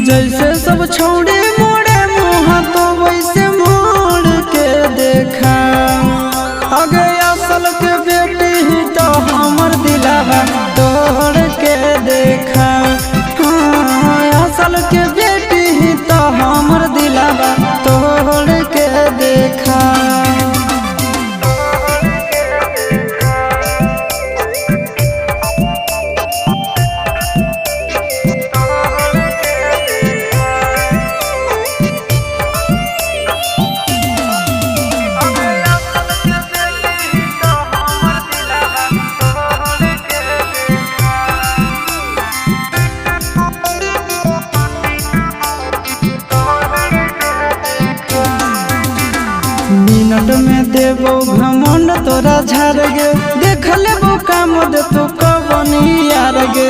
जैसे सब छौड़े मोड़े मुँह तो वैसे मोड़ के देखा। अगे असल के बेटी ही तो हमर दिलावा तोड़ के देखा। हाँ, असल के बेटी ही तो हमर दिलावा तोड़ के देखा। मिनट में देबो घमंड तोरा झाड़ गे। देख लेबो काम दे तू कबनी यार गे।